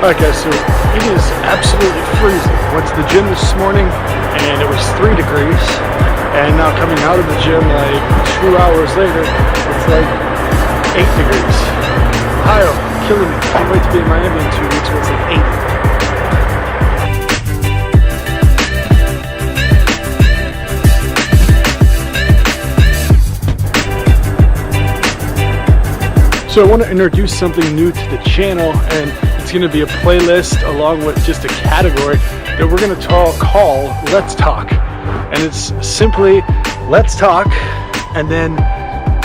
Alright guys, so it is absolutely freezing. Went to the gym this morning and it was 3 degrees, and now coming out of the gym like 2 hours later, it's like 8 degrees. Ohio, killing me. Can't wait to be in Miami in 2 weeks where it's like 8. So I want to introduce something new to the channel, and it's going to be a playlist along with just a category that we're going to call Let's Talk. And it's simply let's talk and then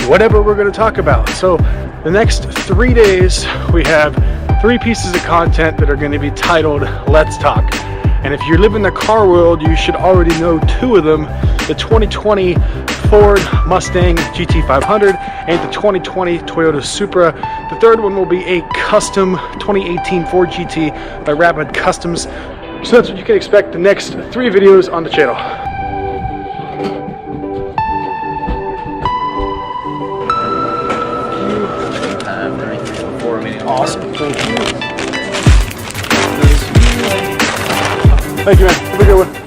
whatever we're going to talk about. So the next 3 days we have 3 pieces of content that are going to be titled Let's Talk. And if you live in the car world, you should already know 2 of them: the 2020 Ford Mustang GT500 and the 2020 Toyota Supra. The third one will be a custom 2018 Ford GT by Rapid Customs. So that's what you can expect the next 3 videos on the channel. Awesome, thank you. Thank you, man. Have a good one.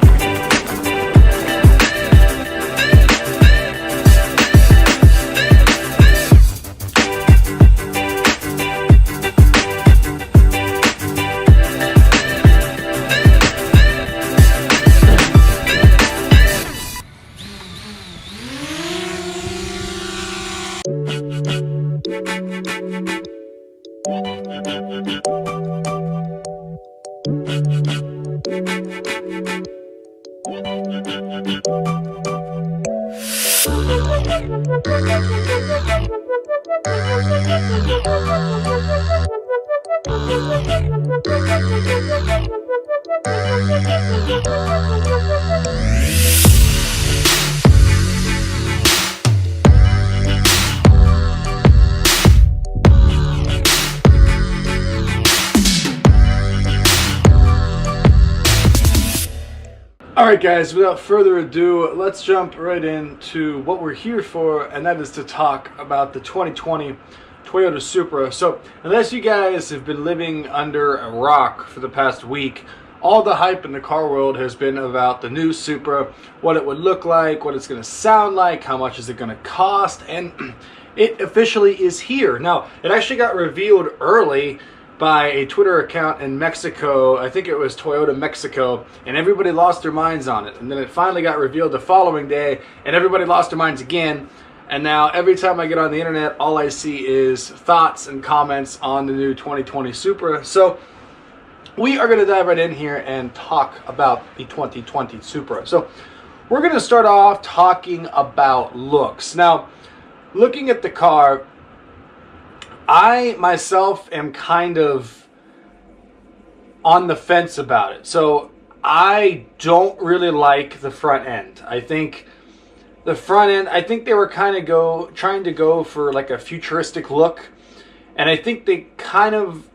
Alright guys, without further ado, let's jump right into what we're here for, and that is to talk about the 2020 Toyota Supra. So, unless you guys have been living under a rock for the past week, all the hype in the car world has been about the new Supra, what it would look like, what it's going to sound like, how much is it going to cost, and it officially is here. Now, it actually got revealed early by a Twitter account in Mexico. I think it was Toyota Mexico, and everybody lost their minds on it. And then it finally got revealed the following day, and everybody lost their minds again. And now every time I get on the internet, all I see is thoughts and comments on the new 2020 Supra. So we are going to dive right in here and talk about the 2020 Supra. So we're going to start off talking about looks. Now, looking at the car, I myself am kind of on the fence about it. So I don't really like the front end. I think the front end, I think they were kind of trying to go for like a futuristic look. And I think they kind of,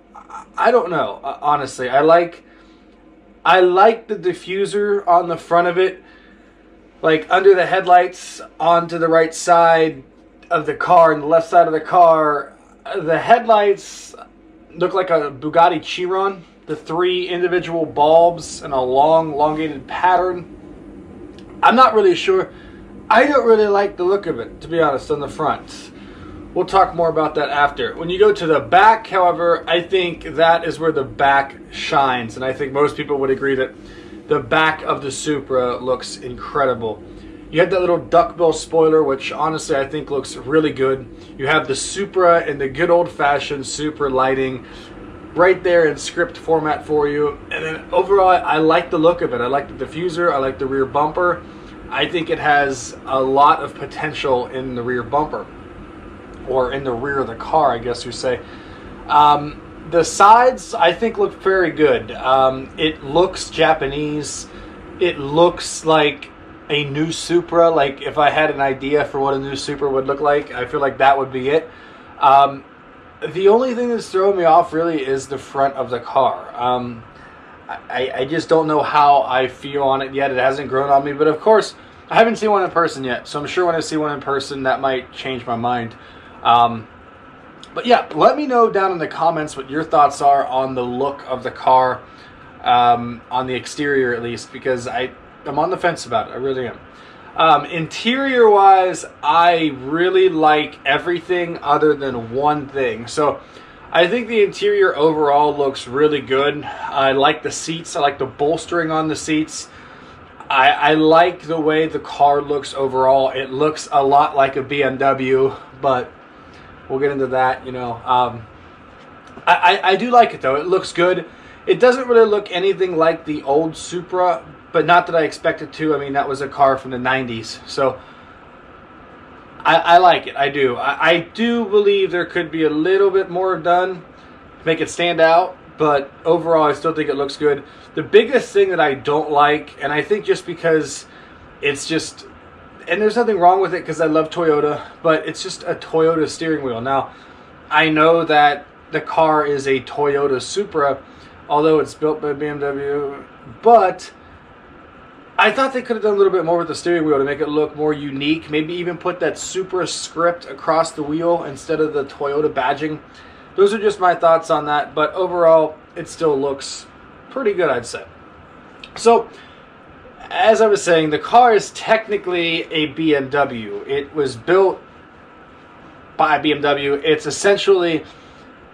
I don't know, honestly. I like the diffuser on the front of it, like under the headlights onto the right side of the car and the left side of the car. The headlights look like a Bugatti Chiron. The 3 individual bulbs in a long, elongated pattern. I'm not really sure. I don't really like the look of it, to be honest, on the front. We'll talk more about that after. When you go to the back, however, I think that is where the back shines. And I think most people would agree that the back of the Supra looks incredible. You have that little duckbill spoiler, which honestly I think looks really good. You have the Supra in the good old-fashioned Supra lighting right there in script format for you. And then overall, I like the look of it. I like the diffuser. I like the rear bumper. I think it has a lot of potential in the rear bumper, or in the rear of the car, I guess you say. The sides, I think, look very good. It looks Japanese. It looks like a new Supra. Like, if I had an idea for what a new Supra would look like, I feel like that would be it. The only thing that's throwing me off really is the front of the car. I just don't know how I feel on it yet. It hasn't grown on me, but of course I haven't seen one in person yet, so I'm sure when I see one in person that might change my mind. But yeah, let me know down in the comments what your thoughts are on the look of the car, on the exterior at least, because I'm on the fence about it. I really am. Interior wise, I really like everything other than one thing. So I think the interior overall looks really good. I like the seats. I like the bolstering on the seats. I like the way the car looks overall. It looks a lot like a BMW, but we'll get into that, you know. I do like it, though. It looks good. It doesn't really look anything like the old Supra, but not that I expect it to. I mean, that was a car from the 90s. So I like it. I do. I do believe there could be a little bit more done to make it stand out, but overall, I still think it looks good. The biggest thing that I don't like, and I think just because it's just, and there's nothing wrong with it because I love Toyota, but it's just a Toyota steering wheel. Now, I know that the car is a Toyota Supra, although it's built by BMW, but I thought they could have done a little bit more with the steering wheel to make it look more unique. Maybe even put that Supra script across the wheel instead of the Toyota badging. Those are just my thoughts on that, but overall, it still looks pretty good, I'd say. So, as I was saying, the car is technically a BMW. It was built by BMW. It's essentially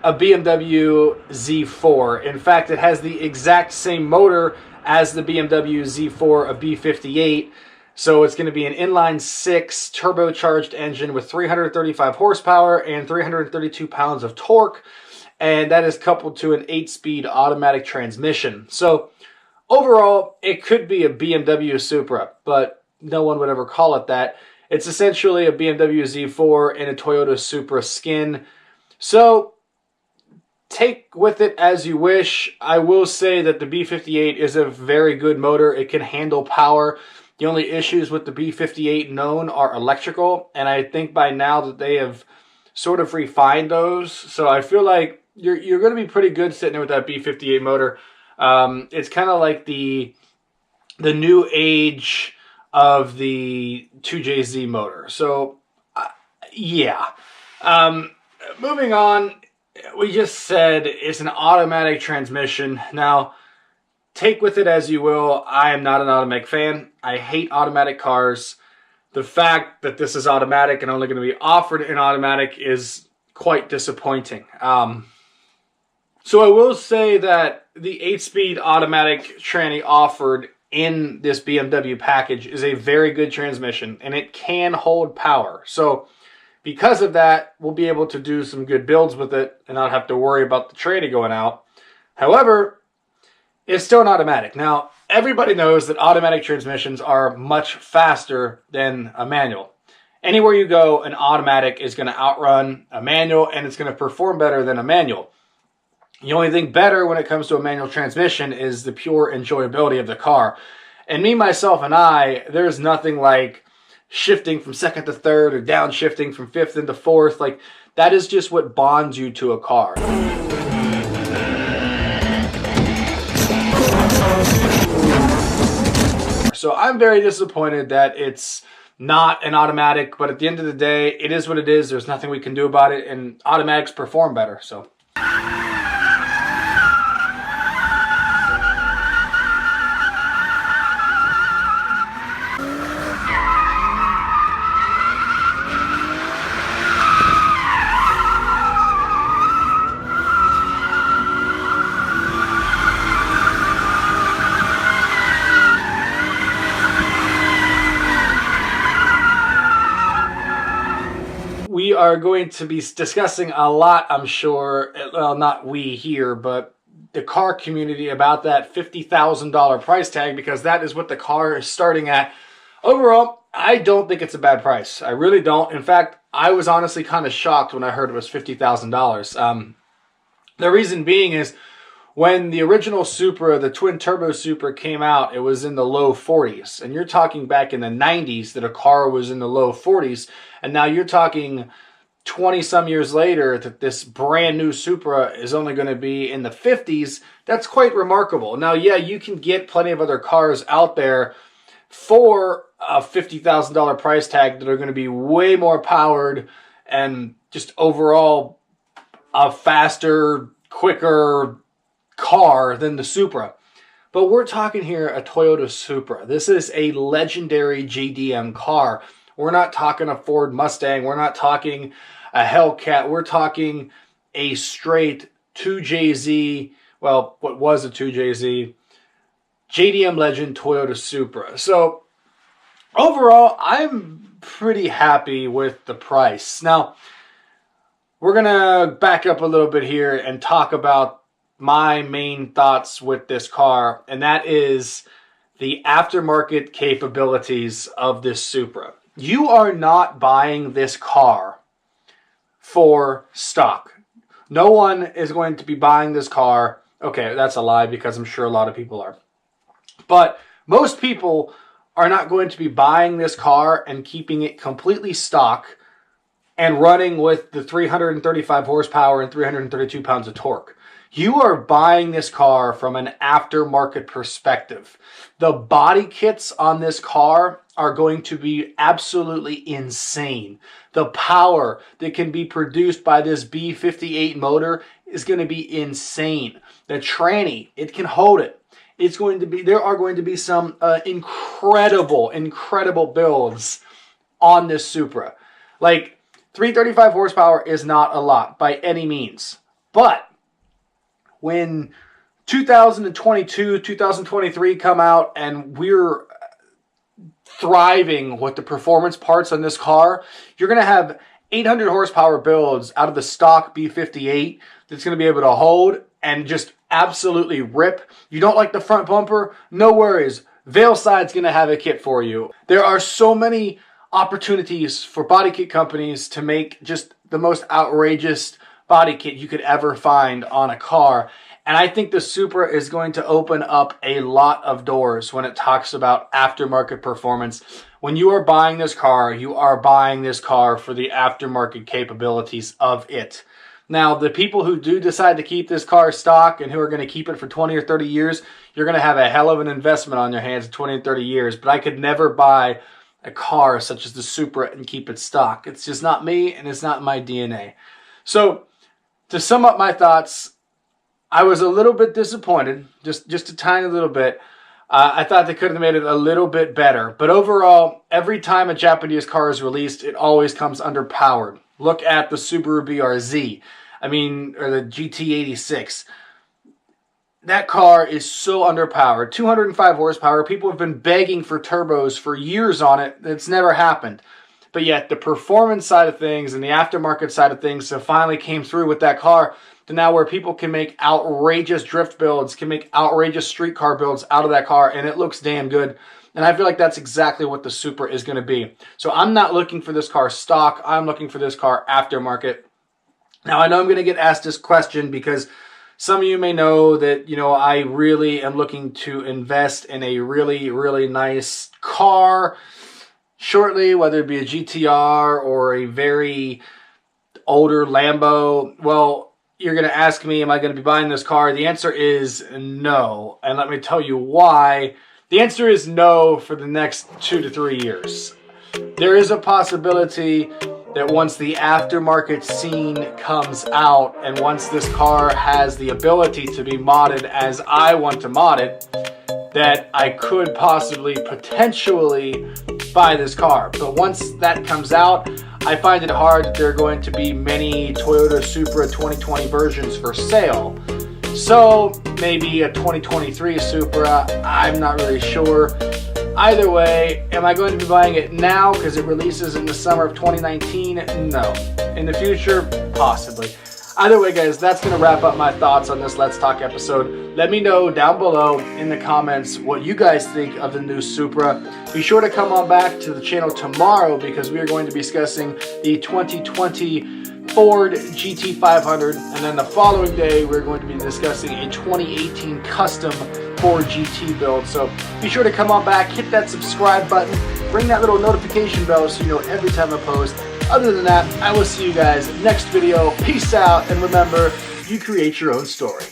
a BMW Z4. In fact, it has the exact same motor as the BMW Z4, a B58. So it's going to be an inline-six turbocharged engine with 335 horsepower and 332 pounds of torque. And that is coupled to an 8-speed automatic transmission. So overall, it could be a BMW Supra, but no one would ever call it that. It's essentially a BMW Z4 in a Toyota Supra skin. So take with it as you wish. I will say that the B58 is a very good motor. It can handle power. The only issues with the B58 known are electrical, and I think by now that they have sort of refined those. So I feel like you're going to be pretty good sitting there with that B58 motor. It's kind of like the new age of the 2JZ motor. So yeah. Moving on, we just said it's an automatic transmission. Now, take with it as you will. I am not an automatic fan. I hate automatic cars. The fact that this is automatic and only going to be offered in automatic is quite disappointing. So I will say that the 8-speed automatic tranny offered in this BMW package is a very good transmission, and it can hold power. So because of that, we'll be able to do some good builds with it and not have to worry about the tranny going out. However, it's still an automatic. Now, everybody knows that automatic transmissions are much faster than a manual. Anywhere you go, an automatic is going to outrun a manual, and it's going to perform better than a manual. The only thing better when it comes to a manual transmission is the pure enjoyability of the car. And me, myself, and I, there's nothing like shifting from second to third or downshifting from fifth into fourth. Like, that is just what bonds you to a car. So I'm very disappointed that it's not an automatic, but at the end of the day, it is what it is. There's nothing we can do about it, and automatics perform better, so. We are going to be discussing a lot, I'm sure, well, not we here, but the car community about that $50,000 price tag, because that is what the car is starting at. Overall, I don't think it's a bad price. I really don't. In fact, I was honestly kind of shocked when I heard it was $50,000. The reason being is when the original Supra, the twin turbo Supra, came out, it was in the low 40s. And you're talking back in the 90s that a car was in the low 40s. And now you're talking 20 some years later that this brand new Supra is only going to be in the 50s. That's quite remarkable. Now, yeah, you can get plenty of other cars out there for a $50,000 price tag that are going to be way more powered and just overall a faster, quicker car than the Supra. But we're talking here a Toyota Supra. This is a legendary JDM car. We're not talking a Ford Mustang. We're not talking a Hellcat. We're talking a straight 2JZ, well, what was a 2JZ, JDM legend Toyota Supra. So overall, I'm pretty happy with the price. Now, we're going to back up a little bit here and talk about my main thoughts with this car, and that is the aftermarket capabilities of this Supra. You are not buying this car for stock. No one is going to be buying this car. Okay, that's a lie because I'm sure a lot of people are. But most people are not going to be buying this car and keeping it completely stock and running with the 335 horsepower and 332 pounds of torque. You are buying this car from an aftermarket perspective. The body kits on this car are going to be absolutely insane. The power that can be produced by this B58 motor is going to be insane. The tranny, it can hold it. It's going to be, there are going to be some incredible builds on this Supra. Like 335 horsepower is not a lot by any means, but when 2022, 2023 come out and we're thriving with the performance parts on this car, you're going to have 800 horsepower builds out of the stock B58 that's going to be able to hold and just absolutely rip. You don't like the front bumper? No worries. Veilside's going to have a kit for you. There are so many opportunities for body kit companies to make just the most outrageous body kit you could ever find on a car. And I think the Supra is going to open up a lot of doors when it talks about aftermarket performance. When you are buying this car, you are buying this car for the aftermarket capabilities of it. Now, the people who do decide to keep this car stock and who are going to keep it for 20 or 30 years, you're going to have a hell of an investment on your hands in 20 and 30 years. But I could never buy a car such as the Supra and keep it stock. It's just not me, and it's not my DNA. So, to sum up my thoughts, I was a little bit disappointed, just a tiny little bit. I thought they could have made it a little bit better. But overall, every time a Japanese car is released, it always comes underpowered. Look at the Subaru BRZ, or the GT86. That car is so underpowered. 205 horsepower. People have been begging for turbos for years on it. It's never happened. But yet the performance side of things and the aftermarket side of things have finally came through with that car to now where people can make outrageous drift builds, can make outrageous street car builds out of that car, and it looks damn good. And I feel like that's exactly what the Supra is going to be. So I'm not looking for this car stock. I'm looking for this car aftermarket. Now, I know I'm going to get asked this question because some of you may know that, I really am looking to invest in a really, really nice car shortly, whether it be a GTR or a very older Lambo. Well, you're going to ask me, am I going to be buying this car? The answer is no. And let me tell you why. The answer is no for the next 2 to 3 years. There is a possibility that once the aftermarket scene comes out and once this car has the ability to be modded as I want to mod it, that I could potentially buy this car. But once that comes out, I find it hard that there are going to be many Toyota Supra 2020 versions for sale. So maybe a 2023 Supra, I'm not really sure. Either way, am I going to be buying it now because it releases in the summer of 2019? No. In the future? Possibly. Either way, guys, that's going to wrap up my thoughts on this Let's Talk episode. Let me know down below in the comments what you guys think of the new Supra. Be sure to come on back to the channel tomorrow because we are going to be discussing the 2020 Ford GT500, and then the following day we're going to be discussing a 2018 custom Ford GT build. So be sure to come on back, hit that subscribe button, ring that little notification bell so you know every time I post. Other than that, I will see you guys next video. Peace out, and remember, you create your own story.